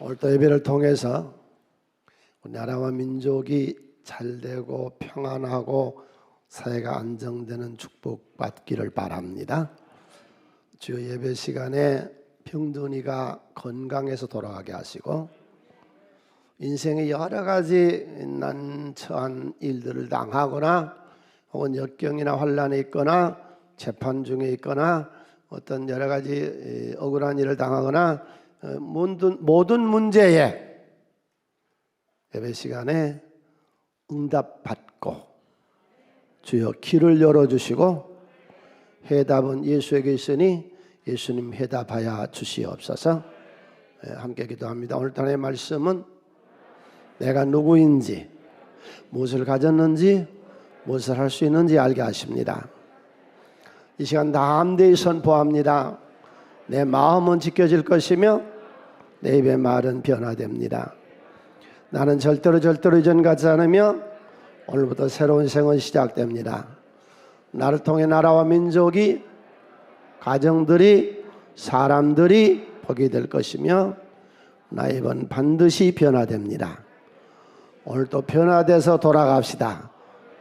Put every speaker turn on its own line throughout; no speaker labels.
오늘 또 예배를 통해서 나라와 민족이 잘되고 평안하고 사회가 안정되는 축복받기를 바랍니다. 주요 예배 시간에 병든이가 건강해서 돌아가게 하시고 인생의 여러 가지 난처한 일들을 당하거나 혹은 역경이나 환난에 있거나 재판 중에 있거나 어떤 여러 가지 억울한 일을 당하거나 모든 문제에 예배 시간에 응답받고 주여 길을 열어주시고 해답은 예수에게 있으니 예수님 해답하여 주시옵소서. 함께 기도합니다. 오늘날의 말씀은 내가 누구인지 무엇을 가졌는지 무엇을 할 수 있는지 알게 하십니다. 이 시간 담대히 선포합니다. 내 마음은 지켜질 것이며 내 입의 말은 변화됩니다. 나는 절대로 이전 같지 않으며 오늘부터 새로운 생은 시작됩니다. 나를 통해 나라와 민족이 가정들이 사람들이 복이 될 것이며 나의 입은 반드시 변화됩니다. 오늘도 변화돼서 돌아갑시다.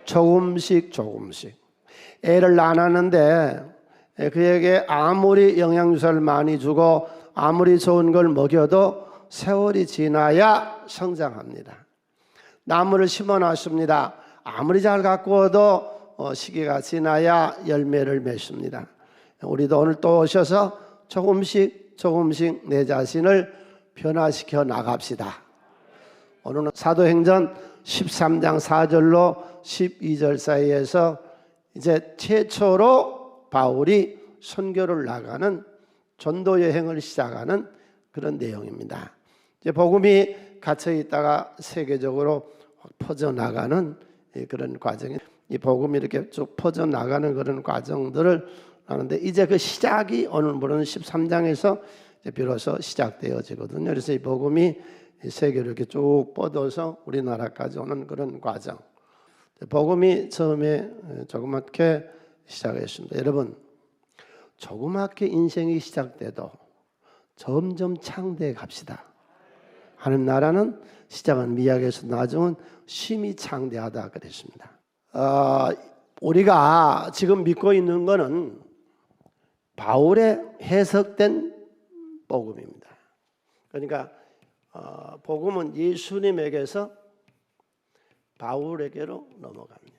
조금씩 애를 안 하는데 그에게 아무리 영양주사를 많이 주고 아무리 좋은 걸 먹여도 세월이 지나야 성장합니다. 나무를 심어놨습니다. 아무리 잘 가꾸어도 시기가 지나야 열매를 맺습니다. 우리도 오늘 또 오셔서 조금씩 내 자신을 변화시켜 나갑시다. 오늘은 사도행전 13장 4절로 12절 사이에서 이제 최초로 바울이 선교를 나가는 전도 여행을 시작하는 그런 내용입니다. 이제 복음이 갇혀 있다가 세계적으로 퍼져나가는 그런 과정이, 이 복음이 이렇게 쭉 퍼져나가는 그런 과정들을 하는데 이제 그 시작이 오늘 보는 13장에서 이제 비로소 시작되어지거든요. 그래서 이 복음이 세계로 이렇게 쭉 뻗어서 우리나라까지 오는 그런 과정. 복음이 처음에 조그맣게 시작했습니다. 여러분, 조그맣게 인생이 시작돼도 점점 창대해 갑시다. 하는 나라는 시작은 미약해서 나중은 심히 창대하다 그랬습니다. 우리가 지금 믿고 있는 것은 바울의 해석된 복음입니다. 그러니까 복음은 예수님에게서 바울에게로 넘어갑니다.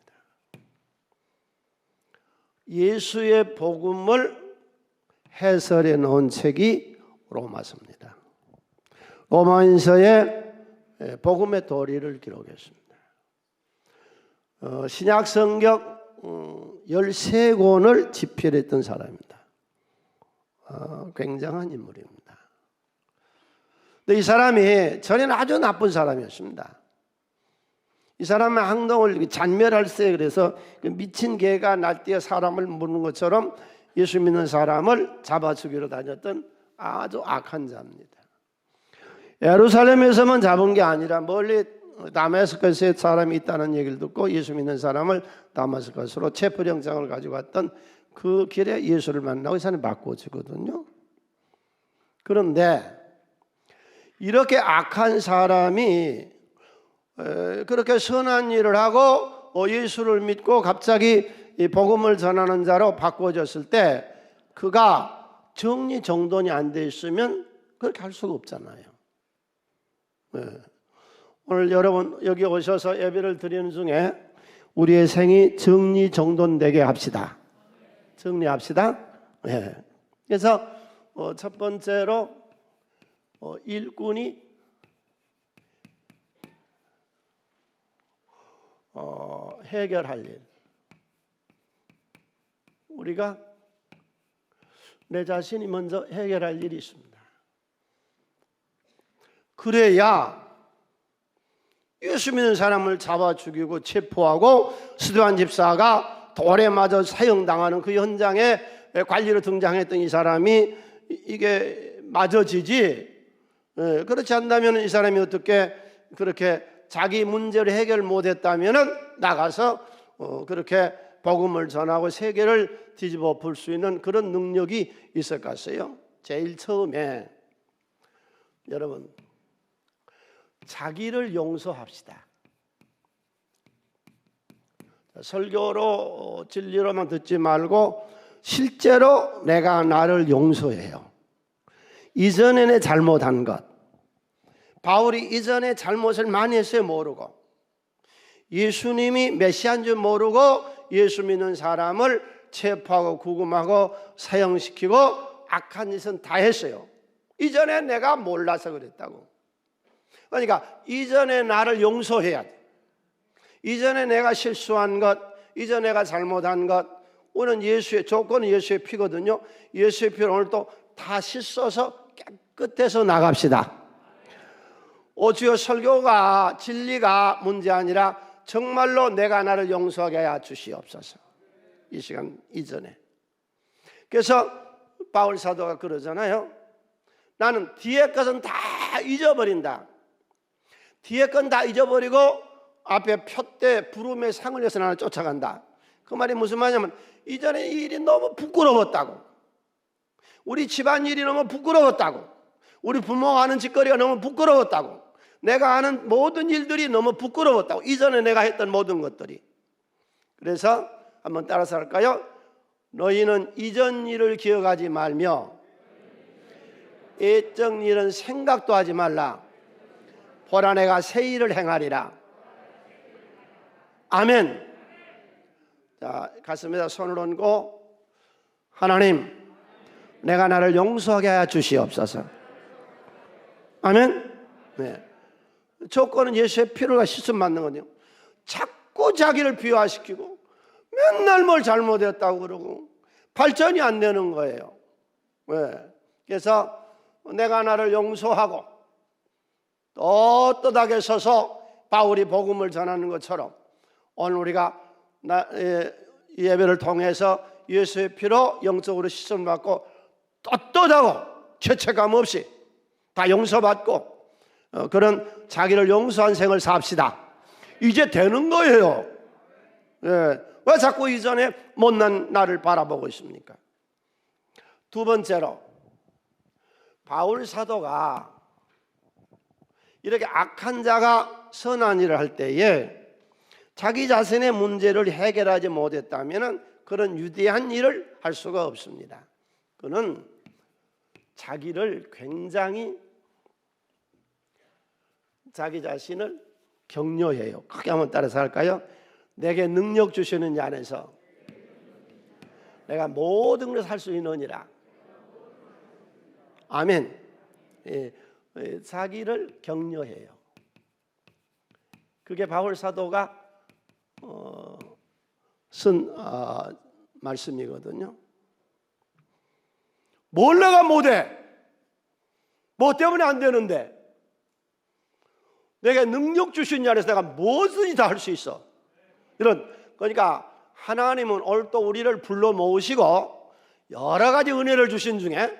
예수의 복음을 해설해 놓은 책이 로마서입니다. 로마인서에 복음의 도리를 기록했습니다. 신약 성경 13권을 집필했던 사람입니다. 굉장한 인물입니다. 근데 이 사람이 전에는 아주 나쁜 사람이었습니다. 이 사람의 행동을 잔멸할세 그래서 미친 개가 날뛰어 사람을 무는 것처럼 예수 믿는 사람을 잡아 죽이러 다녔던 아주 악한 자입니다. 예루살렘에서만 잡은 게 아니라 멀리 다메스커스에 사람이 있다는 얘기를 듣고 예수 믿는 사람을 다메스커스로 체포영장을 가지고 갔던 그 길에 예수를 만나고 이 사람이 바꿔지거든요. 그런데 이렇게 악한 사람이 그렇게 선한 일을 하고 예수를 믿고 갑자기 이 복음을 전하는 자로 바꿔졌을 때 그가 정리정돈이 안 돼 있으면 그렇게 할 수가 없잖아요. 오늘 여러분 여기 오셔서 예배를 드리는 중에 우리의 생이 정리정돈되게 합시다. 정리합시다. 그래서 첫 번째로 일꾼이 해결할 일. 우리가 내 자신이 먼저 해결할 일이 있습니다. 그래야 예수 믿는 사람을 잡아 죽이고 체포하고 스데반 집사가 돌에 맞아 사형당하는 그 현장에 관리로 등장했던 이 사람이 이게 맞아지지. 그렇지 않다면 이 사람이 어떻게 그렇게 자기 문제를 해결 못했다면 나가서 그렇게 복음을 전하고 세계를 뒤집어 볼 수 있는 그런 능력이 있었겠어요? 제일 처음에 여러분 자기를 용서합시다. 설교로 진리로만 듣지 말고 실제로 내가 나를 용서해요. 이전에 내 잘못한 것, 바울이 이전에 잘못을 많이 했어요. 모르고 예수님이 메시아인 줄 모르고 예수 믿는 사람을 체포하고 구금하고 사형시키고 악한 짓은 다 했어요. 이전에 내가 몰라서 그랬다고. 그러니까 이전에 나를 용서해야 돼. 이전에 내가 실수한 것, 이전에 내가 잘못한 것, 오늘 예수의 조건은 예수의 피거든요. 예수의 피를 오늘 또 다 씻어서 깨끗해서 나갑시다. 오주여 설교가 진리가 문제 아니라 정말로 내가 나를 용서하게 하여 주시옵소서. 이 시간 이전에. 그래서 바울 사도가 그러잖아요. 나는 뒤에 것은 다 잊어버린다. 뒤에 건 다 잊어버리고 앞에 표대 부름의 상을 위해서 나를 쫓아간다. 그 말이 무슨 말이냐면 이전에 이 일이 너무 부끄러웠다고. 우리 집안 일이 너무 부끄러웠다고. 우리 부모가 하는 짓거리가 너무 부끄러웠다고. 내가 하는 모든 일들이 너무 부끄러웠다고. 이전에 내가 했던 모든 것들이. 그래서 한번 따라서 할까요? 너희는 이전 일을 기억하지 말며 옛적 일은 생각도 하지 말라. 보라 내가 새 일을 행하리라. 아멘. 자, 가슴에다 손을 얹고 하나님, 내가 나를 용서하게 하여 주시옵소서. 아멘. 네. 조건은 예수의 피로가 씻음 받는 거든요. 자꾸 자기를 비화시키고 맨날 뭘 잘못했다고 그러고 발전이 안 되는 거예요. 왜? 그래서 내가 나를 용서하고 떳떳하게 서서 바울이 복음을 전하는 것처럼 오늘 우리가 이 예배를 통해서 예수의 피로 영적으로 씻음 받고 떳떳하고 죄책감 없이 다 용서받고 그런 자기를 용서한 생을 삽시다. 이제 되는 거예요. 예. 왜 자꾸 이전에 못난 나를 바라보고 있습니까? 두 번째로 바울 사도가 이렇게 악한 자가 선한 일을 할 때에 자기 자신의 문제를 해결하지 못했다면 그런 위대한 일을 할 수가 없습니다. 그는 자기를 굉장히 자기 자신을 격려해요. 크게 한번 따라서 할까요? 내게 능력 주시는 자 안에서 내가 모든 것을 할 수 있느니라. 아멘. 자기를 격려해요. 그게 바울 사도가 쓴 말씀이거든요. 뭘 내가 못해? 뭐 때문에 안 되는데? 내게 능력 주신 자 안에서 내가 뭐든지 다 할 수 있어. 그러니까 하나님은 오늘 또 우리를 불러 모으시고 여러 가지 은혜를 주신 중에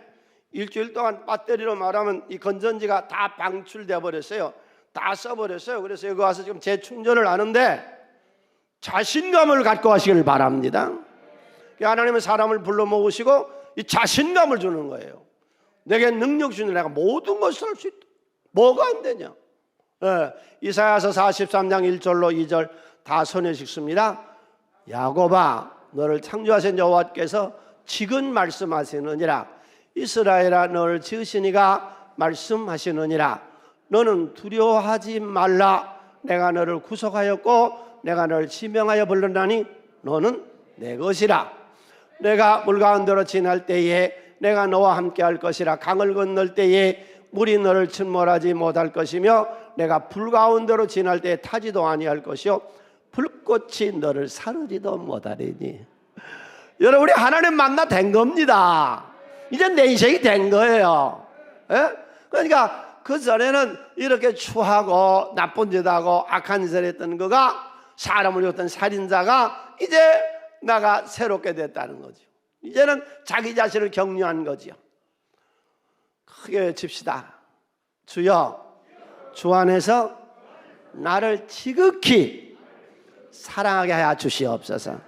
일주일 동안 배터리로 말하면 이 건전지가 다 방출돼 버렸어요. 다 써버렸어요. 그래서 여기 와서 지금 재충전을 하는데 자신감을 갖고 하시길 바랍니다. 하나님은 사람을 불러 모으시고 이 자신감을 주는 거예요. 내게 능력 주는 내가 모든 것을 할 수 있다. 뭐가 안 되냐? 이사야서 43장 1절로 2절 다 손에 읽습니다. 야곱아, 너를 창조하신 여호와께서 지금 말씀하시느니라. 이스라엘아, 너를 지으시니가 말씀하시느니라. 너는 두려워하지 말라. 내가 너를 구속하였고 내가 너를 지명하여 불렀나니 너는 내 것이라. 내가 물 가운데로 지날 때에 내가 너와 함께 할 것이라. 강을 건널 때에 물이 너를 침몰하지 못할 것이며 내가 불 가운데로 지날 때에 타지도 아니할 것이요 불꽃이 너를 사르지도 못하리니. 여러분, 우리 하나님 만나 된 겁니다. 이제 내 인생이 된 거예요. 예? 그러니까 그 전에는 이렇게 추하고 나쁜 짓하고 악한 짓을 했던 그가 사람을 죽였던 살인자가 이제 나가 새롭게 됐다는 거죠. 이제는 자기 자신을 격려한 거죠. 크게 외칩시다. 주여, 주 안에서 나를 지극히 사랑하게 하여 주시옵소서.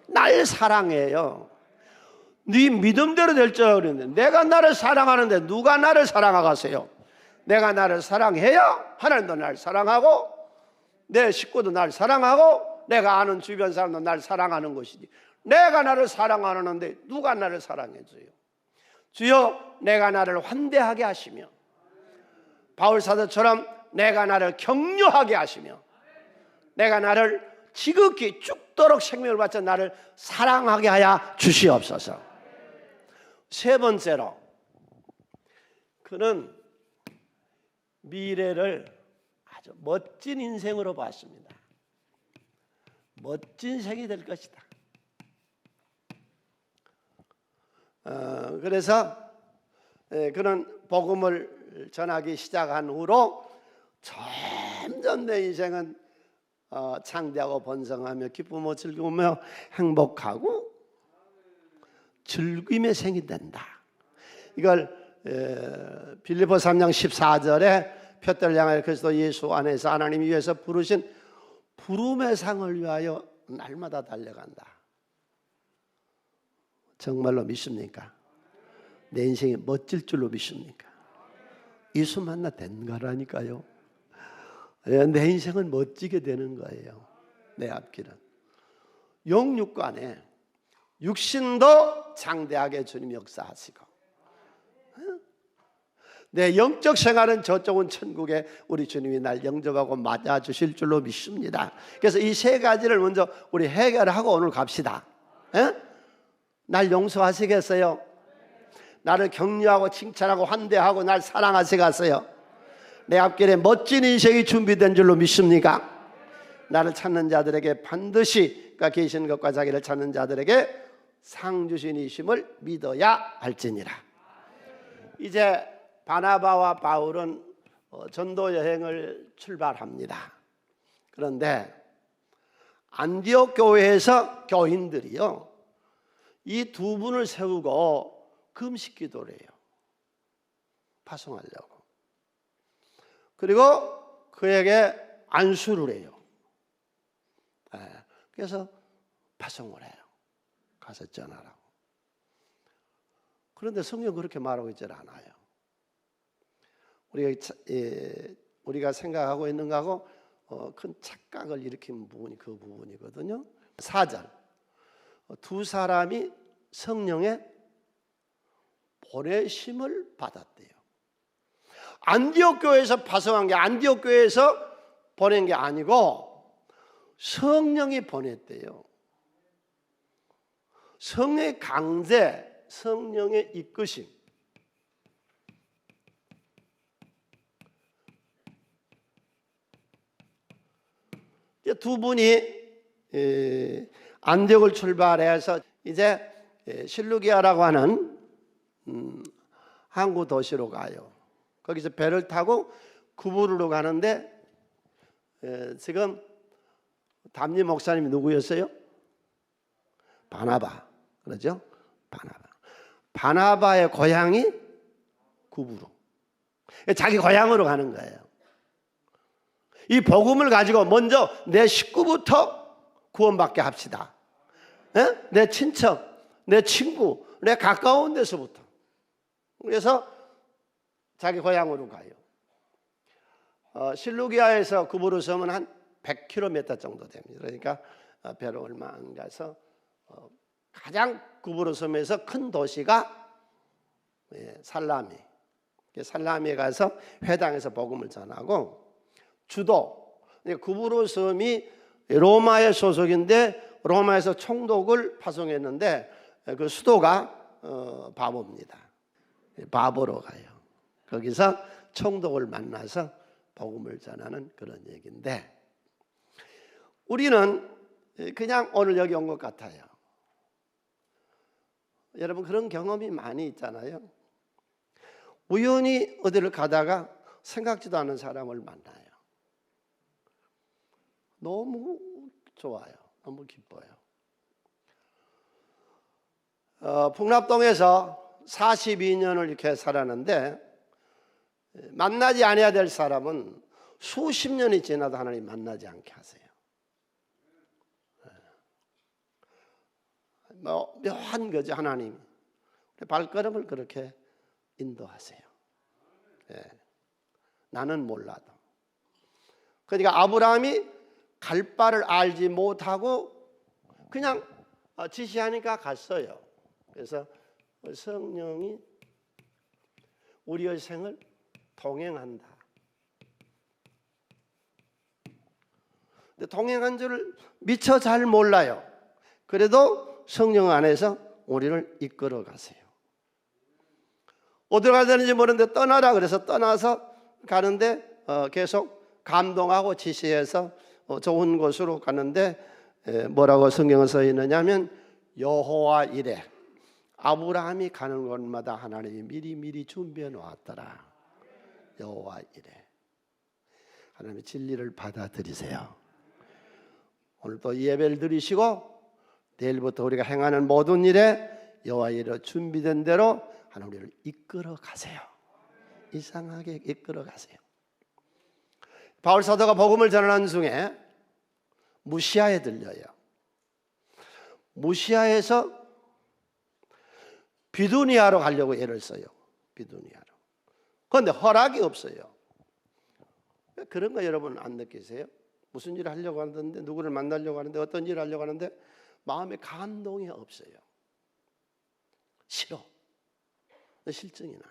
날 사랑해요. 네 믿음대로 될 줄 알았는데 내가 나를 사랑하는데 누가 나를 사랑하겠어요? 내가 나를 사랑해야 하나님도 나를 사랑하고 내 식구도 나를 사랑하고 내가 아는 주변 사람도 나를 사랑하는 것이지. 내가 나를 사랑 안 하는데 누가 나를 사랑해 줘요? 주여, 내가 나를 환대하게 하시며 바울 사도처럼 내가 나를 격려하게 하시며 내가 나를 지극히 죽도록 생명을 바쳐 나를 사랑하게 하여 주시옵소서. 세 번째로, 그는 미래를 아주 멋진 인생으로 봤습니다. 멋진 생이 될 것이다. 그래서 그는 복음을 전하기 시작한 후로 점점 내 인생은 창대하고 번성하며 기쁘며 즐거우며 행복하고 즐거움의 생이 된다. 이걸 빌립보 3장 14절에 표대를 향하여 그리스도 예수 안에서 하나님이 위해서 부르신 부름의 상을 위하여 날마다 달려간다. 정말로 믿습니까? 내 인생이 멋질 줄로 믿습니까? 예수 만나 된 거라니까요. 내 인생은 멋지게 되는 거예요. 내 앞길은 영육간에 육신도 장대하게 주님이 역사하시고 내 영적 생활은 저쪽은 천국에 우리 주님이 날 영접하고 맞아주실 줄로 믿습니다. 그래서 이 세 가지를 먼저 우리 해결하고 오늘 갑시다. 날 용서하시겠어요? 나를 격려하고 칭찬하고 환대하고 날 사랑하시겠어요? 내 앞길에 멋진 인생이 준비된 줄로 믿습니까? 나를 찾는 자들에게 반드시 계신 것과 자기를 찾는 자들에게 상 주신 이심을 믿어야 할지니라. 이제 바나바와 바울은 전도 여행을 출발합니다. 그런데 안디옥 교회에서 교인들이요, 이 두 분을 세우고 금식 기도를 해요. 파송하려고. 그리고 그에게 안수를 해요. 그래서 파송을 해요. 가서 전하라고. 그런데 성경 그렇게 말하고 있지 않아요. 우리가 생각하고 있는 거하고 큰 착각을 일으킨 부분이 그 부분이거든요. 4절, 두 사람이 성령의 보내심을 받았대요. 안디옥 교회에서 파송한 게 안디옥 교회에서 보낸 게 아니고 성령이 보냈대요. 성령의 강제, 성령의 이끄심. 두 분이 안디옥을 출발해서 이제 실루기아라고 하는 항구 도시로 가요. 거기서 배를 타고 구부르로 가는데 지금 담임 목사님이 누구였어요? 바나바. 그러죠? 바나바의 고향이 구부로. 자기 고향으로 가는 거예요. 이 복음을 가지고 먼저 내 식구부터 구원받게 합시다. 내 친척, 내 친구, 내 가까운 데서부터. 그래서 자기 고향으로 가요. 실루기아에서 구부로 섬은 한 100km 정도 됩니다. 그러니까 배로 얼마 안 가서 가장 구부로 섬에서 큰 도시가 살라미. 살라미에 가서 회당에서 복음을 전하고, 주도, 구부로 섬이 로마의 소속인데 로마에서 총독을 파송했는데 그 수도가 바보입니다. 바보로 가요. 거기서 총독을 만나서 복음을 전하는 그런 얘기인데, 우리는 그냥 오늘 여기 온 것 같아요. 여러분 그런 경험이 많이 있잖아요. 우연히 어디를 가다가 생각지도 않은 사람을 만나요. 너무 좋아요. 너무 기뻐요. 풍납동에서 42년을 이렇게 살았는데 만나지 않아야 될 사람은 수십 년이 지나도 하나님 만나지 않게 하세요. 묘한 거죠. 하나님 발걸음을 그렇게 인도하세요. 나는 몰라도. 그러니까 아브라함이 갈 바를 알지 못하고 그냥 지시하니까 갔어요. 그래서 성령이 우리의 생을 동행한다. 근데 동행한 줄을 미처 잘 몰라요. 그래도 성령 안에서 우리를 이끌어 가세요. 어디로 가야 되는지 모르는데 떠나라 그래서 떠나서 가는데 계속 감동하고 지시해서 좋은 곳으로 가는데 뭐라고 성경에 써 있느냐면 여호와 이래 아브라함이 가는 곳마다 하나님이 미리 준비해 놓았더라. 여호와 이래. 하나님의 진리를 받아들이세요. 오늘 또 예배를 드리시고 내일부터 우리가 행하는 모든 일에 여호와 이래 준비된 대로 하나님 우리를 이끌어 가세요. 이상하게 이끌어 가세요. 바울 사도가 복음을 전하는 중에 무시아에 들려요. 무시아에서 비두니아로 가려고 애를 써요. 비두니아로. 그런데 허락이 없어요. 그런 거 여러분 안 느끼세요? 무슨 일을 하려고 하는데 누구를 만나려고 하는데 어떤 일을 하려고 하는데 마음에 감동이 없어요. 싫어. 실증이 나.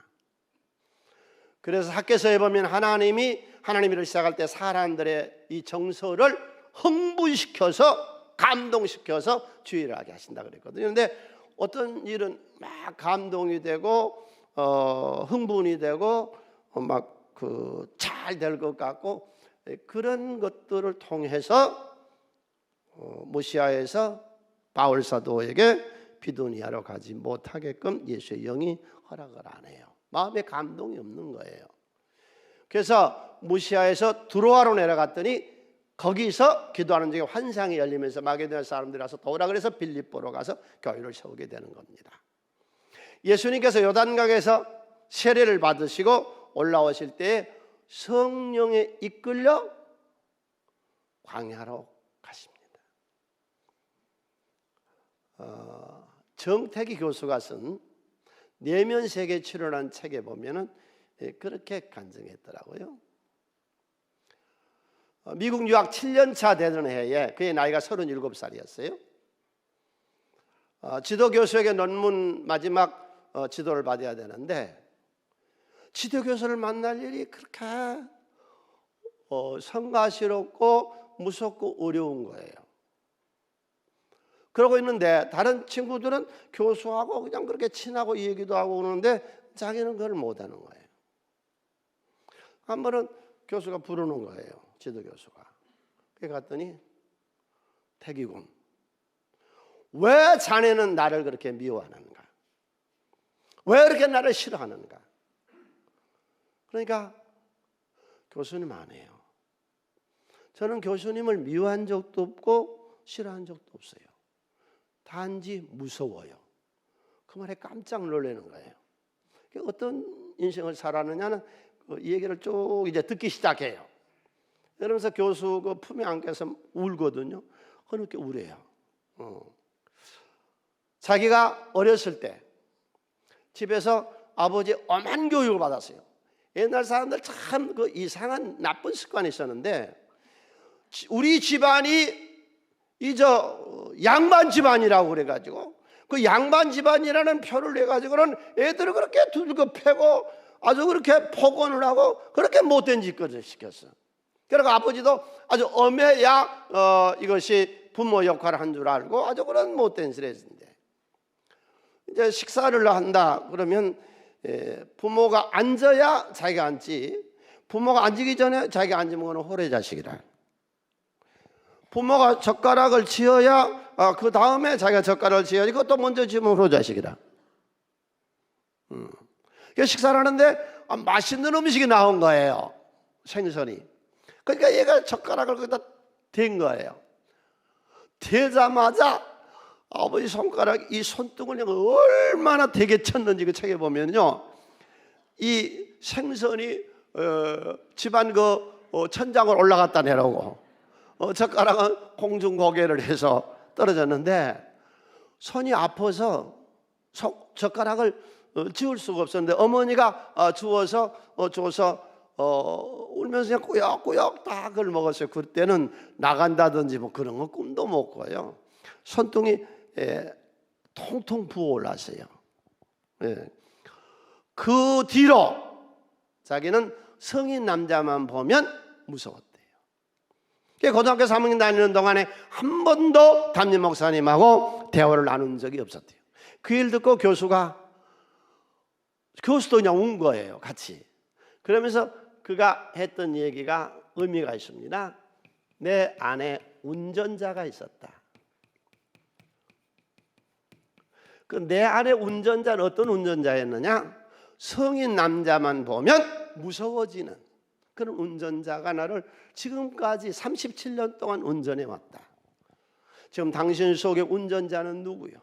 그래서 학개서에 보면 하나님이 하나님 일을 시작할 때 사람들의 이 정서를 흥분시켜서 감동시켜서 주의를 하게 하신다 그랬거든요. 그런데 어떤 일은 막 감동이 되고 흥분이 되고 막 잘 될 것 같고 그런 것들을 통해서 무시아에서 바울 사도에게 비두니아로 가지 못하게끔 예수의 영이 허락을 안 해요. 마음에 감동이 없는 거예요. 그래서 무시아에서 두로아로 내려갔더니 거기서 기도하는 중에 환상이 열리면서 마게도냐 사람들이 와서 도우라 그래서 빌립보로 가서 교회를 세우게 되는 겁니다. 예수님께서 요단강에서 세례를 받으시고 올라오실 때 성령에 이끌려 광야로 가십니다. 정택이 교수가 쓴 내면 세계 치료라는 책에 보면은 그렇게 간증했더라고요. 미국 유학 7년차 되던 해에 그의 나이가 37살이었어요. 지도 교수에게 논문 마지막 지도를 받아야 되는데 지도 교수를 만날 일이 그렇게 성가시럽고 무섭고 어려운 거예요. 그러고 있는데 다른 친구들은 교수하고 그냥 그렇게 친하고 얘기도 하고 오는데 자기는 그걸 못하는 거예요. 한 번은 교수가 부르는 거예요. 지도 교수가. 그래 갔더니 태기군, 왜 자네는 나를 그렇게 미워하는가? 왜 그렇게 나를 싫어하는가? 그러니까 교수님 안 해요. 저는 교수님을 미워한 적도 없고 싫어한 적도 없어요. 단지 무서워요. 그 말에 깜짝 놀라는 거예요. 어떤 인생을 살았느냐는 이 얘기를 쭉 이제 듣기 시작해요. 그러면서 교수 그 품에 안겨서 울거든요. 그렇게 울어요. 자기가 어렸을 때 집에서 아버지 엄한 교육을 받았어요. 옛날 사람들 참 그 이상한 나쁜 습관이 있었는데 우리 집안이 양반 집안이라고 그래가지고 그 양반 집안이라는 표를 내가지고는 애들을 그렇게 두들겨 패고 아주 그렇게 폭언을 하고 그렇게 못된 짓거리를 시켰어. 그리고 아버지도 아주 엄해야 이것이 부모 역할을 한 줄 알고 아주 그런 못된 짓을 했는데 이제 식사를 한다 그러면 부모가 앉아야 자기가 앉지, 부모가 앉기 전에 자기가 앉으면 그건 호래자식이라. 부모가 젓가락을 쥐어야 그 다음에 자기가 젓가락을 쥐어야지, 그것도 먼저 쥐면 호래자식이라. 식사를 하는데 맛있는 음식이 나온 거예요. 생선이. 그러니까 얘가 젓가락을 거기다 댄 거예요. 대자마자 아버지 손가락 이 손등을 얼마나 되게 쳤는지 그 책에 보면요, 이 생선이 집안 그 천장을 올라갔다 내려오고 젓가락은 공중 고개를 해서 떨어졌는데 손이 아파서 젓가락을 지울 수가 없었는데 어머니가 주워서 울면서 그냥 꾸역꾸역 다 그걸 먹었어요. 그때는 나간다든지 뭐 그런 거 꿈도 못 꿔요. 손등이 통통 부어올랐어요. 그 뒤로 자기는 성인 남자만 보면 무서웠대요. 고등학교 3학년 다니는 동안에 한 번도 담임 목사님하고 대화를 나눈 적이 없었대요. 그 일 듣고 교수도 그냥 운 거예요, 같이. 그러면서 그가 했던 얘기가 의미가 있습니다. 내 안에 운전자가 있었다. 그 내 안에 운전자는 어떤 운전자였느냐? 성인 남자만 보면 무서워지는 그런 운전자가 나를 지금까지 37년 동안 운전해 왔다. 지금 당신 속의 운전자는 누구요?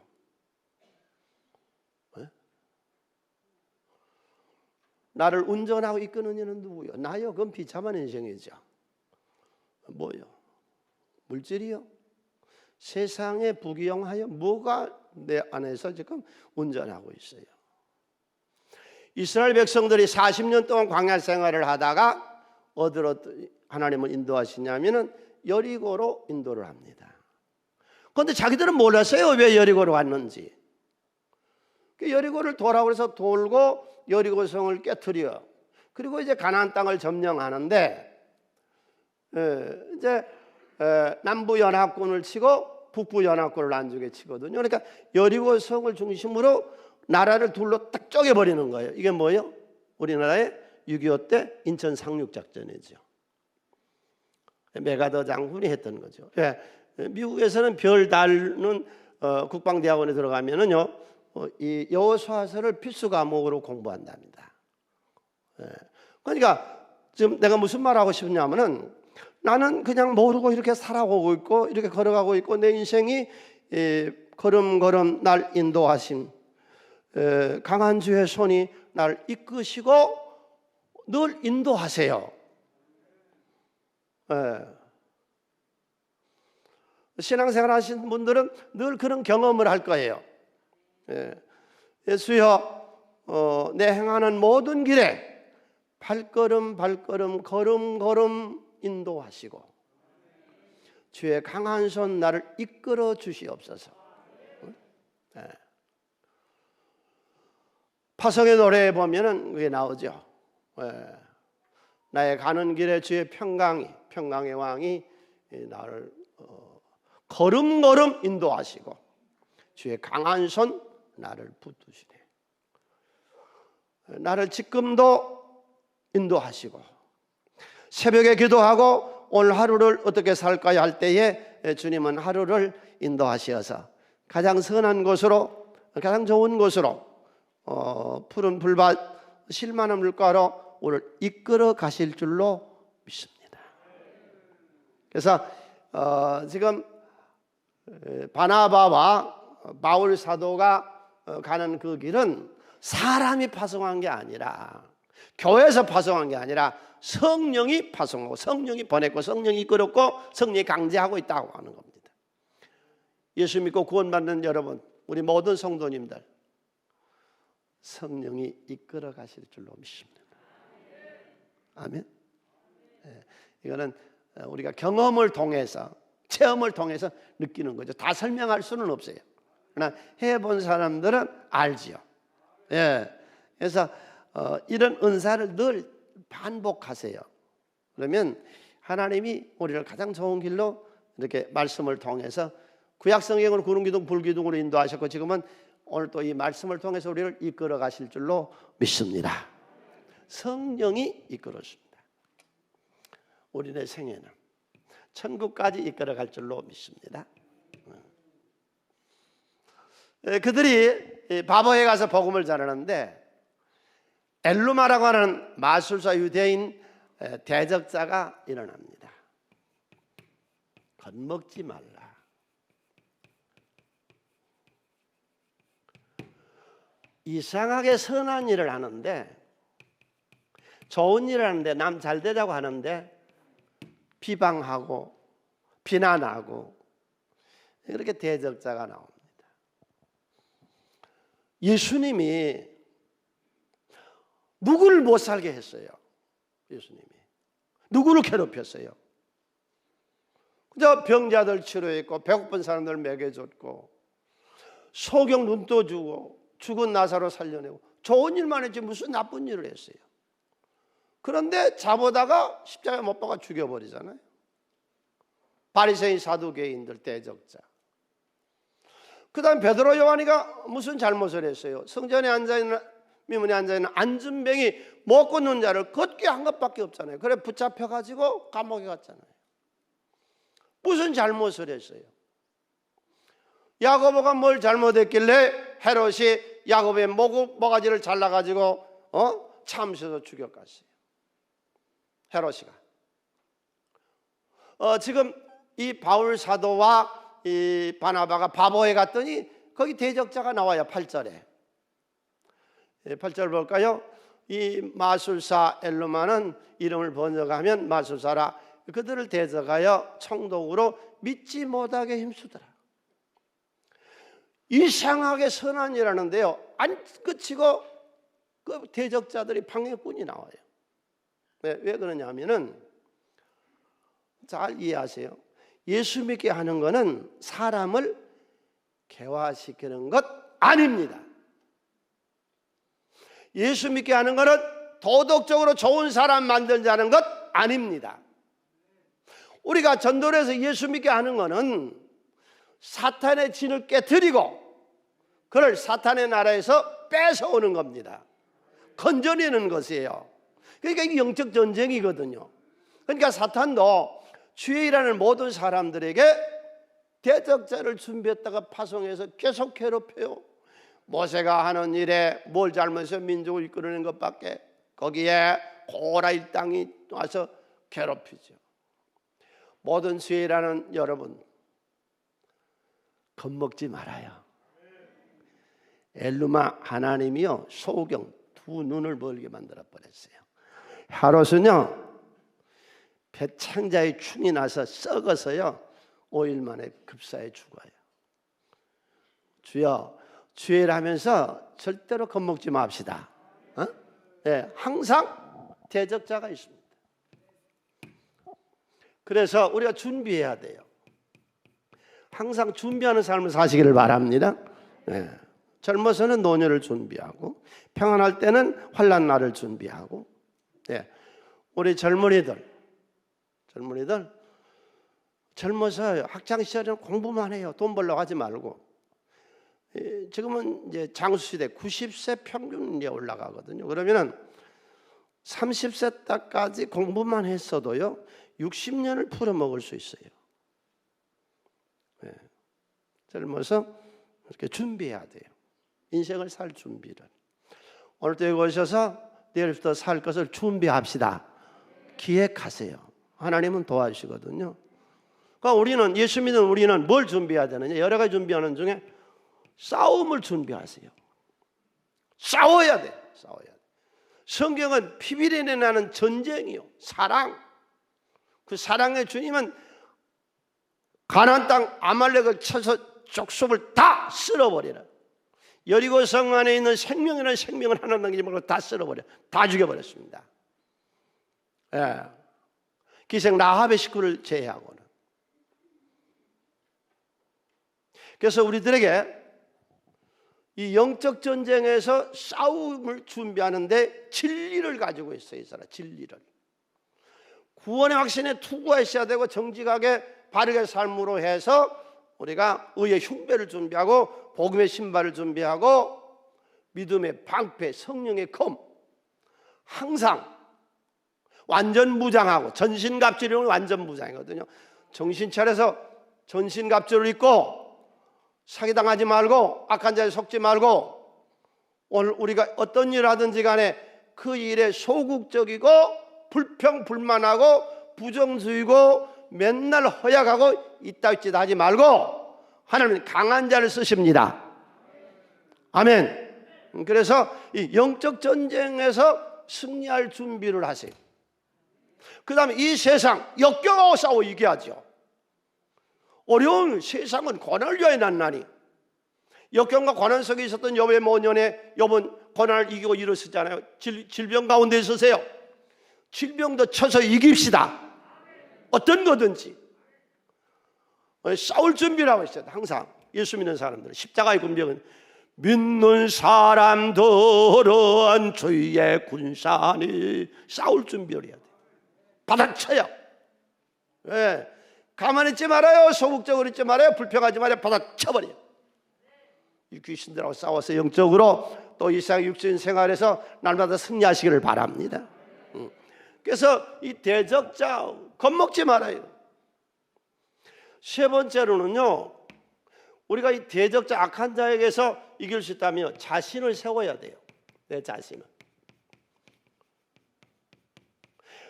나를 운전하고 이끄는 이는 누구요? 나요? 그건 비참한 인생이죠. 뭐요? 물질이요? 세상에 부귀영하여 뭐가 내 안에서 지금 운전하고 있어요. 이스라엘 백성들이 40년 동안 광야 생활을 하다가 어디로 하나님을 인도하시냐면은 여리고로 인도를 합니다. 그런데 자기들은 몰랐어요. 왜 여리고로 왔는지. 여리고를 돌아오고 해서 돌고 여리고 성을 깨트려. 그리고 이제 가나안 땅을 점령하는데 이제 남부 연합군을 치고 북부 연합군을 안쪽에 치거든요. 그러니까 여리고 성을 중심으로 나라를 둘로 딱 쪼개버리는 거예요. 이게 뭐예요? 우리나라의 6.25 때 인천 상륙작전이죠. 메가더 장군이 했던 거죠. 미국에서는 별 달는 국방대학원에 들어가면은요, 이 여호수아서를 필수 과목으로 공부한답니다. 그러니까 지금 내가 무슨 말하고 싶냐면은 나는 그냥 모르고 이렇게 살아가고 있고 이렇게 걸어가고 있고 내 인생이 걸음걸음 날 인도하신 강한 주의 손이 날 이끄시고 늘 인도하세요. 신앙생활 하신 분들은 늘 그런 경험을 할 거예요. 예수여, 내 행하는 모든 길에 발걸음 발걸음 걸음걸음 인도하시고 주의 강한 손 나를 이끌어 주시옵소서. 파성의 노래에 보면은 그게 나오죠. 나의 가는 길에 주의 평강의 왕이 나를 걸음걸음 인도하시고 주의 강한 손 나를 붙드시네. 나를 지금도 인도하시고 새벽에 기도하고 오늘 하루를 어떻게 살까요 할 때에 주님은 하루를 인도하시어서 가장 선한 곳으로 가장 좋은 곳으로 푸른 풀밭 실만한 물가로 우리를 이끌어 가실 줄로 믿습니다. 그래서 지금 바나바와 바울 사도가 가는 그 길은 사람이 파송한 게 아니라 교회에서 파송한 게 아니라 성령이 파송하고 성령이 보냈고 성령이 이끌었고 성령이 강제하고 있다고 하는 겁니다. 예수 믿고 구원받는 여러분, 우리 모든 성도님들 성령이 이끌어 가실 줄로 믿습니다. 아멘. 이거는 우리가 경험을 통해서 체험을 통해서 느끼는 거죠. 다 설명할 수는 없어요. 그러나 해본 사람들은 알지요. 그래서 이런 은사를 늘 반복하세요. 그러면 하나님이 우리를 가장 좋은 길로 이렇게 말씀을 통해서 구약 성경을 구름기둥 불기둥으로 인도하셨고 지금은 오늘 또 이 말씀을 통해서 우리를 이끌어 가실 줄로 믿습니다. 성령이 이끌었습니다. 우리의 생애는 천국까지 이끌어 갈 줄로 믿습니다. 그들이 바보에 가서 복음을 전하는데 엘루마라고 하는 마술사 유대인 대적자가 일어납니다. 겁먹지 말라. 이상하게 선한 일을 하는데 좋은 일을 하는데 남 잘 되자고 하는데 비방하고 비난하고 이렇게 대적자가 나옵니다. 예수님이 누구를 못 살게 했어요? 예수님이. 누구를 괴롭혔어요? 그저 병자들 치료했고 배고픈 사람들 먹여줬고 소경 눈 떠주고 죽은 나사로 살려내고 좋은 일만 했지 무슨 나쁜 일을 했어요. 그런데 잡아다가 십자가에 못 박아 죽여버리잖아요. 바리새인 사두개인들 대적자. 그 다음 베드로 요한이가 무슨 잘못을 했어요? 성전에 앉아있는 미문에 앉아있는 안진뱅이 못 걷는 자를 걷게 한 것밖에 없잖아요. 그래 붙잡혀가지고 감옥에 갔잖아요. 무슨 잘못을 했어요? 야고보가 뭘 잘못했길래 헤롯이 야고보의 모가지를 잘라가지고 참으셔서 죽여갔어요. 헤롯이가. 지금 이 바울 사도와 이 바나바가 바보에 갔더니 거기 대적자가 나와요. 8절에. 8절 볼까요? 이 마술사 엘루마는 이름을 번역하면 마술사라. 그들을 대적하여 총독으로 믿지 못하게 힘쓰더라. 이상하게 선한 일하는데요, 안 끝이고 그 대적자들이 방해꾼이 나와요. 왜 그러냐면은 잘 이해하세요. 예수 믿게 하는 것은 사람을 개화시키는 것 아닙니다. 예수 믿게 하는 것은 도덕적으로 좋은 사람 만들자는 것 아닙니다. 우리가 전도를 예수 믿게 하는 것은 사탄의 진을 깨뜨리고 그를 사탄의 나라에서 뺏어오는 겁니다. 건져내는 것이에요. 그러니까 이게 영적 전쟁이거든요. 그러니까 사탄도 주의 일하는 모든 사람들에게 대적자를 준비했다가 파송해서 계속 괴롭혀요. 모세가 하는 일에 뭘 잘못해서 민족을 이끌어낸 것밖에 거기에 고라 일당이 와서 괴롭히죠. 모든 주의 일하는 여러분 겁먹지 말아요. 엘루마 하나님이요 소경 두 눈을 멀게 만들어 버렸어요. 헤롯은요 배창자의 충이 나서 썩어서요 5일 만에 급사해 죽어요. 주여 주의 일하면서 절대로 겁먹지 맙시다. 네, 항상 대적자가 있습니다. 그래서 우리가 준비해야 돼요. 항상 준비하는 삶을 사시기를 바랍니다. 네. 젊어서는 노년을 준비하고 평안할 때는 환난 날을 준비하고. 네. 우리 젊은이들 젊어서 학창 시절에는 공부만 해요. 돈 벌려고 하지 말고. 지금은 이제 장수시대 90세 평균 이제 올라가거든요. 그러면은 30세 때까지 공부만 했어도요 60년을 풀어먹을 수 있어요. 네. 젊어서 이렇게 준비해야 돼요. 인생을 살 준비를. 오늘 또 여기 오셔서 내일부터 살 것을 준비합시다. 기획하세요. 하나님은 도와주시거든요. 그러니까 우리는 예수 믿는 우리는 뭘 준비해야 되느냐? 여러 가지 준비하는 중에 싸움을 준비하세요. 싸워야 돼. 싸워야 돼. 성경은 피비린내 나는 전쟁이요. 사랑. 그 사랑의 주님은 가나안 땅 아말렉을 쳐서 족속을 다 쓸어버리라. 여리고 성 안에 있는 생명이라는 생명을 하나 남기지 말고 다 쓸어버려. 다 죽여버렸습니다. 예. 기생 라합의 식구를 제외하고는. 그래서 우리들에게 이 영적 전쟁에서 싸움을 준비하는데 진리를 가지고 있어요. 이 사람 진리를. 구원의 확신에 투구하셔야 되고 정직하게 바르게 삶으로 해서 우리가 의의 흉배를 준비하고 복음의 신발을 준비하고 믿음의 방패 성령의 검 항상 완전 무장하고 전신갑주를 완전 무장이거든요. 정신 차려서 전신갑주를 입고 사기당하지 말고 악한 자에 속지 말고 오늘 우리가 어떤 일을 하든지 간에 그 일에 소극적이고 불평불만하고 부정주의고 맨날 허약하고 이따위짓 하지 말고 하나님은 강한 자를 쓰십니다. 아멘. 그래서 이 영적 전쟁에서 승리할 준비를 하세요. 그 다음에 이 세상 역경하고 싸워 이겨야죠. 어려운 세상은 고난을 위하여 났나니. 역경과 고난 속에 있었던 욥의 모년에 욥은 고난을 이기고 일어섰잖아요. 질병 가운데 있으세요. 질병도 쳐서 이깁시다. 어떤 거든지 싸울 준비를 하고 있어요. 항상 예수 믿는 사람들은 십자가의 군병은 믿는 사람들은 주의 군사니 싸울 준비를 해야 돼요. 받아쳐요. 예. 가만히 있지 말아요. 소극적으로 있지 말아요. 불평하지 말아요. 받아쳐버려요. 이 귀신들하고 싸워서 영적으로 또 이 세상 육신 생활에서 날마다 승리하시기를 바랍니다. 그래서 이 대적자 겁먹지 말아요. 세 번째로는요, 우리가 이 대적자 악한 자에게서 이길 수 있다면 자신을 세워야 돼요. 내 자신을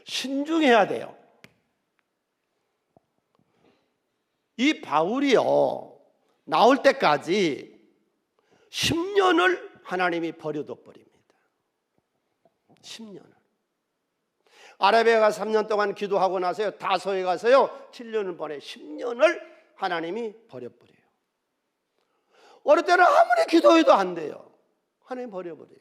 신중해야 돼요. 이 바울이요, 나올 때까지 10년을 하나님이 버려둬 버립니다. 10년을. 아라비아 가 3년 동안 기도하고 나서요, 다소에 가서요 7년을 보내 10년을 하나님이 버려버려요. 어느 때는 아무리 기도해도 안 돼요. 하나님 버려버려요.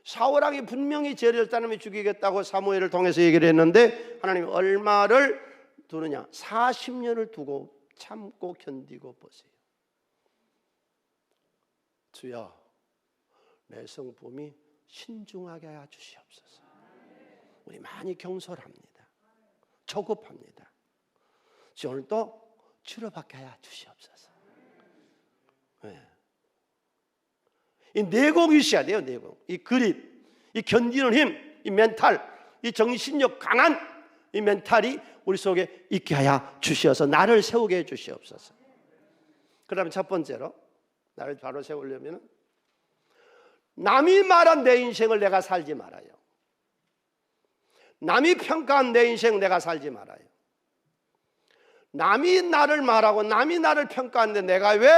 사울왕이 분명히 죄를 따르며 죽이겠다고 사무엘을 통해서 얘기를 했는데 하나님이 얼마를 두느냐? 40년을 두고 참고 견디고 보세요. 주여, 내 성품이 신중하게 하여 주시옵소서. 우리 많이 경솔합니다. 조급합니다. 오늘도 치료받게 하여 주시옵소서. 네. 이 내공이 있어야 돼요. 내공. 이 그립, 이 견디는 힘, 이 멘탈, 이 정신력 강한 이 멘탈이 우리 속에 있게 하여 주시어서 나를 세우게 해 주시옵소서. 그다음에 첫 번째로 나를 바로 세우려면 남이 말한 내 인생을 내가 살지 말아요. 남이 평가한 내 인생 내가 살지 말아요. 남이 나를 말하고 남이 나를 평가하는데 내가 왜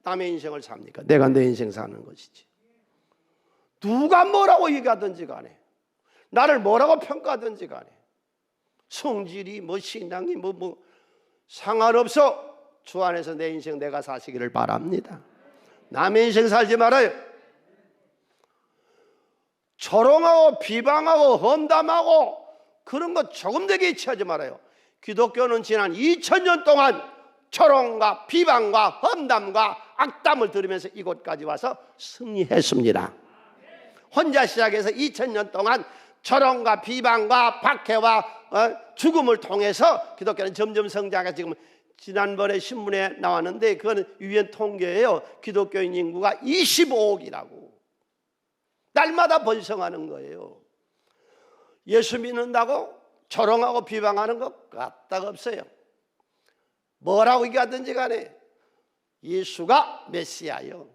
남의 인생을 삽니까? 내가 내 인생 사는 것이지. 누가 뭐라고 얘기하든지 간에, 나를 뭐라고 평가하든지 간에, 성질이 뭐 신앙이 뭐 상관없어. 주 안에서 내 인생 내가 사시기를 바랍니다. 남의 인생 살지 말아요. 조롱하고 비방하고 험담하고 그런 거 조금 되게 취하지 말아요. 기독교는 지난 2000년 동안 조롱과 비방과 험담과 악담을 들으면서 이곳까지 와서 승리했습니다. 혼자 시작해서 2000년 동안 조롱과 비방과 박해와 죽음을 통해서 기독교는 점점 성장해서 지금 지난번에 신문에 나왔는데 그거는 유엔 통계예요. 기독교인 인구가 25억이라고. 날마다 번성하는 거예요. 예수 믿는다고 조롱하고 비방하는 것 까딱 없어요. 뭐라고 얘기하든지 간에 예수가 메시아요.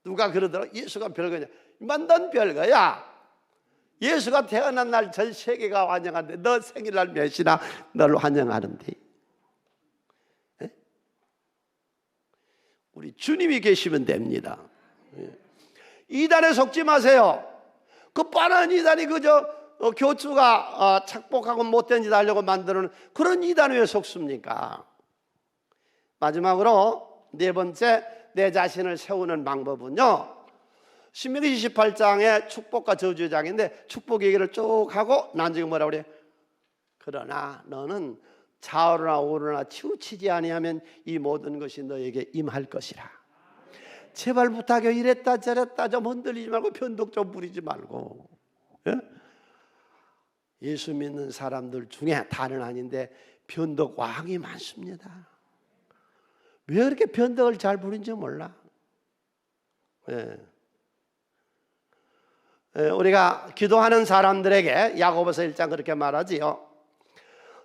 누가 그러더라. 예수가 별거냐. 넌 별거야. 예수가 태어난 날 전 세계가 환영하는데 너 생일날 몇이나 너를 환영하는데. 에? 우리 주님이 계시면 됩니다. 이단에 속지 마세요. 그 뻔한 이단이 그저 교주가 착복하고 못된 짓 하려고 만드는 그런 이단에 왜 속습니까? 마지막으로 네 번째, 내 자신을 세우는 방법은요, 신명기 28장의 축복과 저주의 장인데 축복 얘기를 쭉 하고 나중에 뭐라고 그래요? 그러나 너는 좌우나 우로나 치우치지 아니하면 이 모든 것이 너에게 임할 것이라. 제발 부탁해요. 이랬다 저랬다 좀 흔들리지 말고 변덕 좀 부리지 말고. 예? 예수 믿는 사람들 중에 다는 아닌데 변덕 왕이 많습니다. 왜 그렇게 변덕을 잘 부린지 몰라. 예. 우리가 기도하는 사람들에게 야고보서 1장 그렇게 말하지요.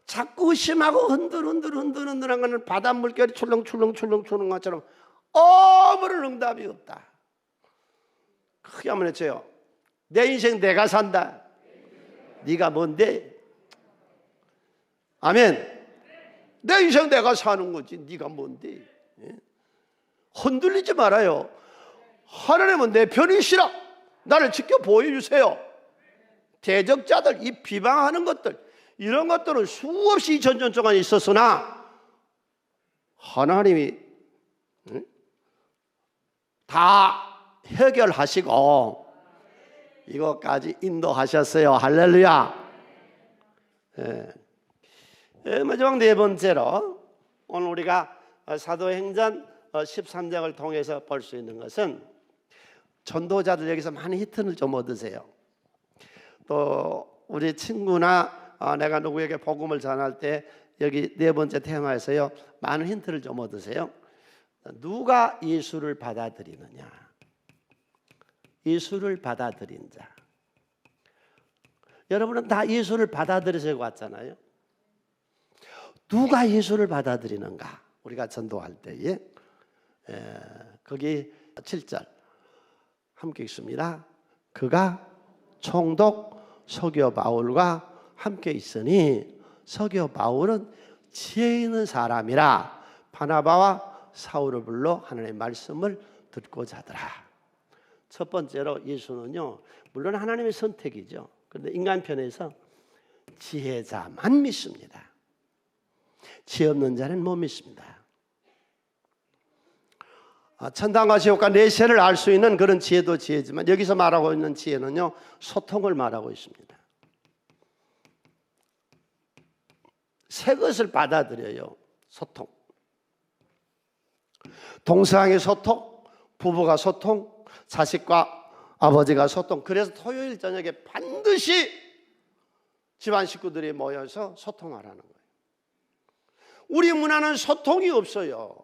자꾸 의심하고 흔들흔들한 거는 바닷 물결이 출렁출렁 것처럼 아무런 응답이 없다. 크게 한번 해줘요. 내 인생 내가 산다. 네가 뭔데? 아멘. 내 인생 내가 사는 거지. 네가 뭔데? 흔들리지 말아요. 하나님은 내 편이시라. 나를 지켜 보여주세요. 대적자들, 이 비방하는 것들, 이런 것들은 수없이 2000년 동안 있었으나 하나님이 다 해결하시고 이것까지 인도하셨어요. 할렐루야. 마지막 네 번째로 오늘 우리가 사도행전 13장을 통해서 볼 수 있는 것은 전도자들 여기서 많은 히트를 좀 얻으세요. 또 우리 친구나 내가 누구에게 복음을 전할 때 여기 네 번째 테마에서요 많은 힌트를 좀 얻으세요. 누가 예수를 받아들이느냐. 예수를 받아들인 자. 여러분은 다 예수를 받아들여서 왔잖아요. 누가 예수를 받아들이는가? 우리가 전도할 때에 거기 7절 함께 있습니다. 그가 총독 서기오 바울과 함께 있으니 서기오 바울은 지혜 있는 사람이라 바나바와 사울을 불러 하나님의 말씀을 듣고자 하더라. 첫 번째로 예수는요 물론 하나님의 선택이죠. 그런데 인간 편에서 지혜자만 믿습니다. 지혜 없는 자는 못 믿습니다. 천당과 지옥과 내세를 알 수 있는 그런 지혜도 지혜지만 여기서 말하고 있는 지혜는요 소통을 말하고 있습니다. 새 것을 받아들여요. 소통. 동서양의 소통, 부부가 소통, 자식과 아버지가 소통. 그래서 토요일 저녁에 반드시 집안 식구들이 모여서 소통하라는 거예요. 우리 문화는 소통이 없어요.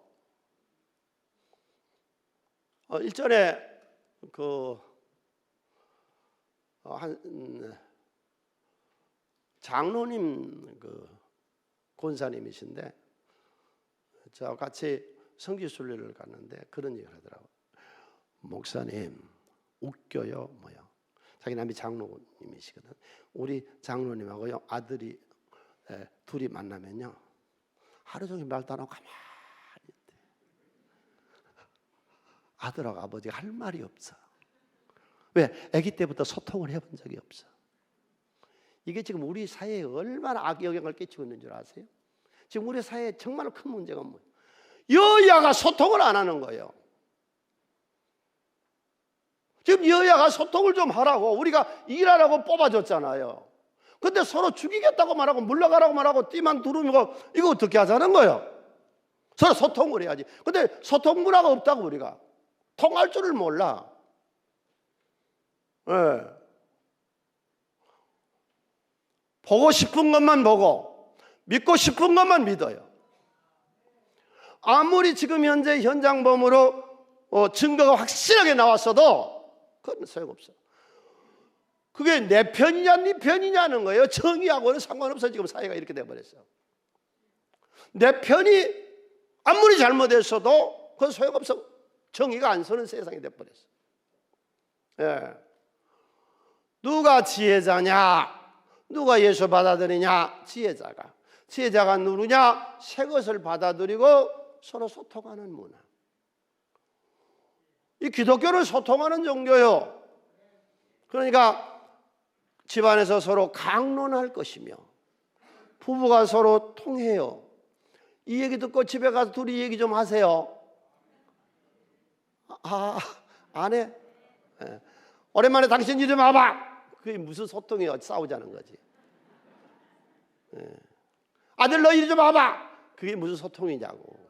일전에 한 장로님 권사님이신데 저와 같이 성지순례를 갔는데 그런 얘기를 하더라고요. 목사님 웃겨요 뭐요. 자기 남이 장로님이시거든. 우리 장로님하고요 아들이 둘이 만나면요 하루 종일 말도 안 하고 가만히 있대. 아들하고 아버지가 할 말이 없어. 왜? 아기 때부터 소통을 해본 적이 없어. 이게 지금 우리 사회에 얼마나 악영향을 끼치고 있는 줄 아세요? 지금 우리 사회에 정말 큰 문제가 뭐예요? 여야가 소통을 안 하는 거예요. 지금 여야가 소통을 좀 하라고 우리가 일하라고 뽑아줬잖아요. 근데 서로 죽이겠다고 말하고 물러가라고 말하고 띠만 두르고 이거 어떻게 하자는 거예요? 서로 소통을 해야지. 근데 소통 문화가 없다고 우리가. 통할 줄을 몰라. 보고 싶은 것만 보고 믿고 싶은 것만 믿어요. 아무리 지금 현재 현장범으로 증거가 확실하게 나왔어도 그건 소용없어. 그게 내 편이냐 네 편이냐는 거예요. 정의하고는 상관없어. 지금 사회가 이렇게 돼버렸어. 내 편이 아무리 잘못했어도 그건 소용없어. 정의가 안 서는 세상이 돼버렸어. 누가 지혜자냐? 누가 예수 받아들이냐? 지혜자가 누구냐? 새 것을 받아들이고 서로 소통하는 문화. 이 기독교는 소통하는 종교요. 그러니까 집안에서 서로 강론할 것이며 부부가 서로 통해요. 이 얘기 듣고 집에 가서 둘이 얘기 좀 하세요. 안 해? 오랜만에 당신 이리 와봐. 그게 무슨 소통이야? 싸우자는 거지. 아들 너 이리 좀 와봐. 그게 무슨 소통이냐고.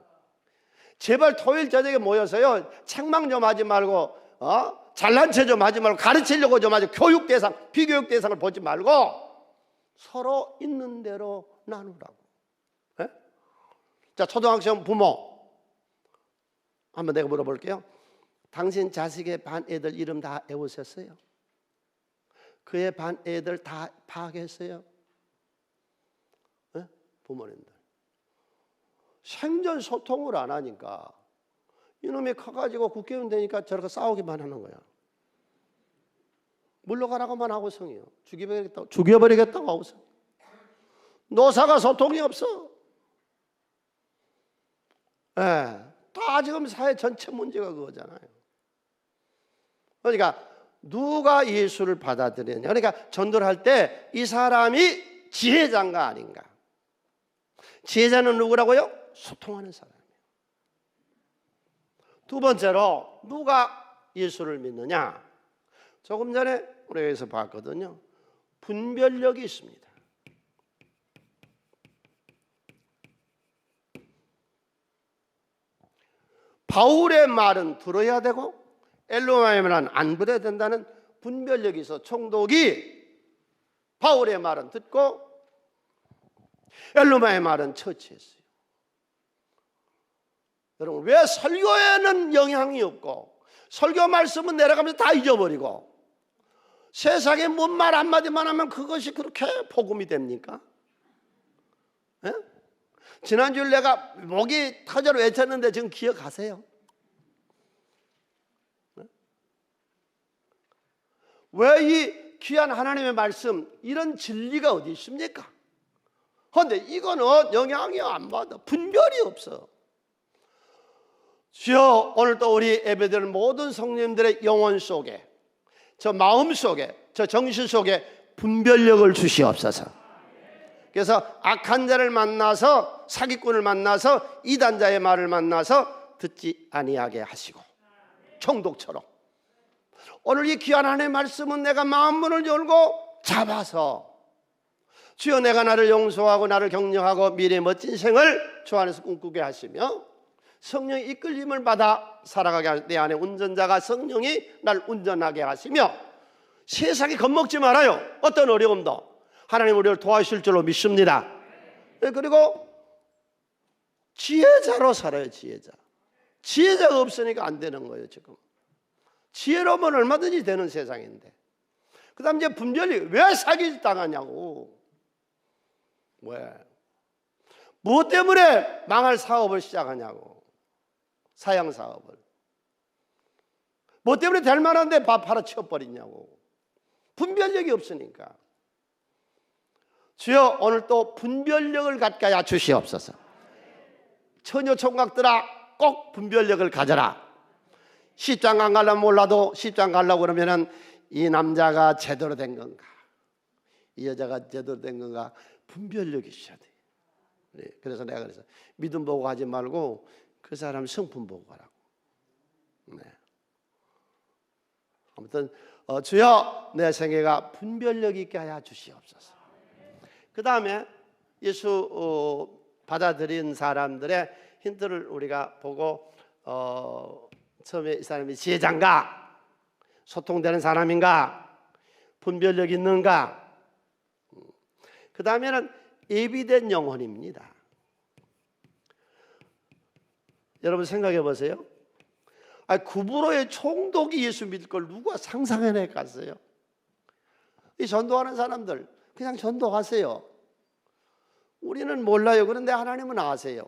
제발 토요일 저녁에 모여서요 책망 좀 하지 말고 잘난 체 좀 하지 말고 가르치려고 좀 하지. 교육 대상, 비교육 대상을 보지 말고 서로 있는 대로 나누라고. 자, 초등학생 부모 한번 내가 물어볼게요. 당신 자식의 반 애들 이름 다 외우셨어요? 그의 반 애들 다 파악했어요? 부모님들 생전 소통을 안 하니까 이놈이 커가지고 국회의원 되니까 저렇게 싸우기만 하는 거야. 물러가라고만 하고 성이요. 죽여버리겠다고 하고 성. 노사가 소통이 없어. 다 지금 사회 전체 문제가 그거잖아요. 그러니까 누가 예수를 받아들이느냐. 그러니까 전도를 할 때 이 사람이 지혜자인가 아닌가. 지혜자는 누구라고요? 소통하는 사람이에요. 두 번째로 누가 예수를 믿느냐. 조금 전에 우리가 여기서 봤거든요. 분별력이 있습니다. 바울의 말은 들어야 되고 엘로마의 말은 안 들어야 된다는 분별력이 있어 총독이 바울의 말은 듣고 엘로마의 말은 처치했어요. 여러분, 왜 설교에는 영향이 없고 설교 말씀은 내려가면서 다 잊어버리고 세상에 뭔 말 한마디만 하면 그것이 그렇게 복음이 됩니까? 예? 지난주에 내가 목이 터져로 외쳤는데 지금 기억하세요? 왜 이 귀한 하나님의 말씀 이런 진리가 어디 있습니까? 그런데 이거는 영향이 안 받아. 분별이 없어. 주여, 오늘 또 우리 예배드리는 모든 성령님들의 영혼 속에, 저 마음 속에, 저 정신 속에 분별력을 주시옵소서. 그래서 악한 자를 만나서, 사기꾼을 만나서, 이단자의 말을 만나서 듣지 아니하게 하시고, 총독처럼 오늘 이 귀한 하나님의 말씀은 내가 마음문을 열고 잡아서 주여, 내가 나를 용서하고 나를 격려하고 미래의 멋진 생을 주 안에서 꿈꾸게 하시며 성령의 이끌림을 받아 살아가게 하시며 내 안에 운전자가 성령이 날 운전하게 하시며 세상에 겁먹지 말아요. 어떤 어려움도 하나님 우리를 도와주실 줄로 믿습니다. 그리고 지혜자로 살아요. 지혜자가 없으니까 안 되는 거예요. 지금 지혜로면 얼마든지 되는 세상인데, 그 다음 이제 분별이 왜 사기 당하냐고. 왜? 무엇 때문에 망할 사업을 시작하냐고. 사양 사업을. 무엇 때문에 될 만한데 밥 팔아치워버리냐고. 분별력이 없으니까. 주여, 오늘 또 분별력을 갖게 하여 주시옵소서. 처녀 총각들아, 꼭 분별력을 가져라. 시장 안 가려면 몰라도 시장 가려고 그러면은 이 남자가 제대로 된 건가, 이 여자가 제대로 된 건가 분별력이 있어야 돼. 네, 그래서 내가 그래서 믿음 보고 하지 말고 그 사람 성품 보고 하라고. 네. 아무튼 주여, 내 생애가 분별력 있게 하여 주시옵소서. 그 다음에 예수 받아들인 사람들의 힌트를 우리가 보고 처음에 이 사람이 지혜자인가, 소통되는 사람인가, 분별력 있는가. 그 다음에는 예비된 영혼입니다. 여러분 생각해 보세요. 구부로의 총독이 예수 믿을 걸 누가 상상해냈겠어요? 이 전도하는 사람들 그냥 전도하세요. 우리는 몰라요. 그런데 하나님은 아세요.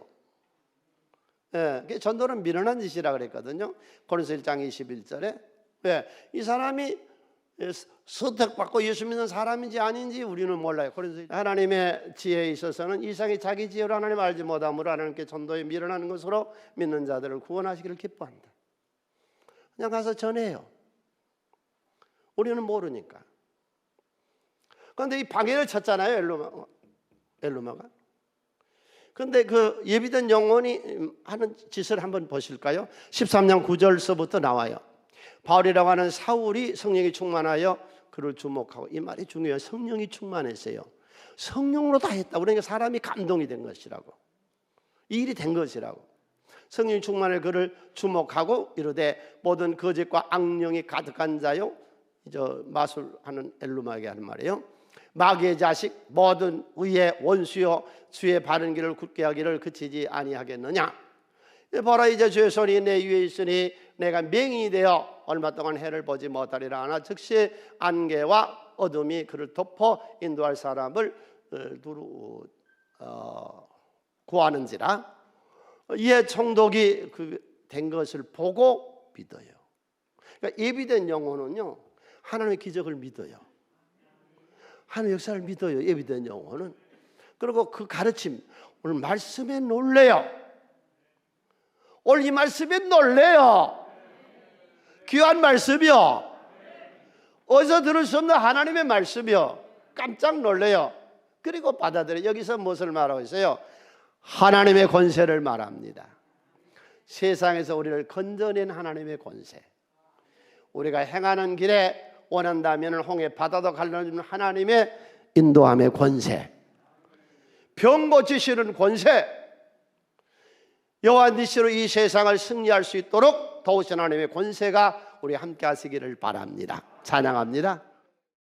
예, 전도는 미련한 짓이라 그랬거든요. 고린도서 1장 21절에. 예, 이 사람이 선택받고 예수 믿는 사람인지 아닌지 우리는 몰라요. 그래서 하나님의 지혜에 있어서는 이상이 자기 지혜로 하나님 알지 못함으로 하나님께 전도에 미련하는 것으로 믿는 자들을 구원하시기를 기뻐한다. 그냥 가서 전해요. 우리는 모르니까. 그런데 이 방해를 쳤잖아요, 엘로마가. 그런데 그 예비된 영혼이 하는 짓을 한번 보실까요? 13장 9절서부터 나와요. 바울이라고 하는 사울이 성령이 충만하여 그를 주목하고, 이 말이 중요해요. 성령이 충만했어요. 성령으로 다 했다. 그러니까 사람이 감동이 된 것이라고, 이 일이 된 것이라고. 성령이 충만해 그를 주목하고 이르되 모든 거짓과 악령이 가득한 자요, 마술하는 엘루마에게 하는 말이에요. 마귀의 자식, 모든 의의 원수요, 주의 바른 길을 굳게 하기를 그치지 아니하겠느냐. 보라, 이제 주의 손이 내 위에 있으니 내가 맹인이 되어 얼마 동안 해를 보지 못하리라 하나 즉시 안개와 어둠이 그를 덮어 인도할 사람을 구하는지라. 이에 총독이 된 것을 보고 믿어요. 그러니까 예비된 영혼은요, 하나님의 기적을 믿어요. 하나님의 역사를 믿어요. 예비된 영혼은. 그리고 그 가르침, 오늘 말씀에 놀래요. 오늘 이 말씀에 놀래요. 귀한 말씀이요. 어디서 들을 수 없는 하나님의 말씀이요. 깜짝 놀래요. 그리고 받아들여요. 여기서 무엇을 말하고 있어요? 하나님의 권세를 말합니다. 세상에서 우리를 건져낸 하나님의 권세. 우리가 행하는 길에 원한다면 홍해 바다도 갈라주는 하나님의 인도함의 권세, 병 고치시는 권세, 여호와 니시로 이 세상을 승리할 수 있도록 도우신 하나님의 권세가 우리 함께 하시기를 바랍니다. 찬양합니다.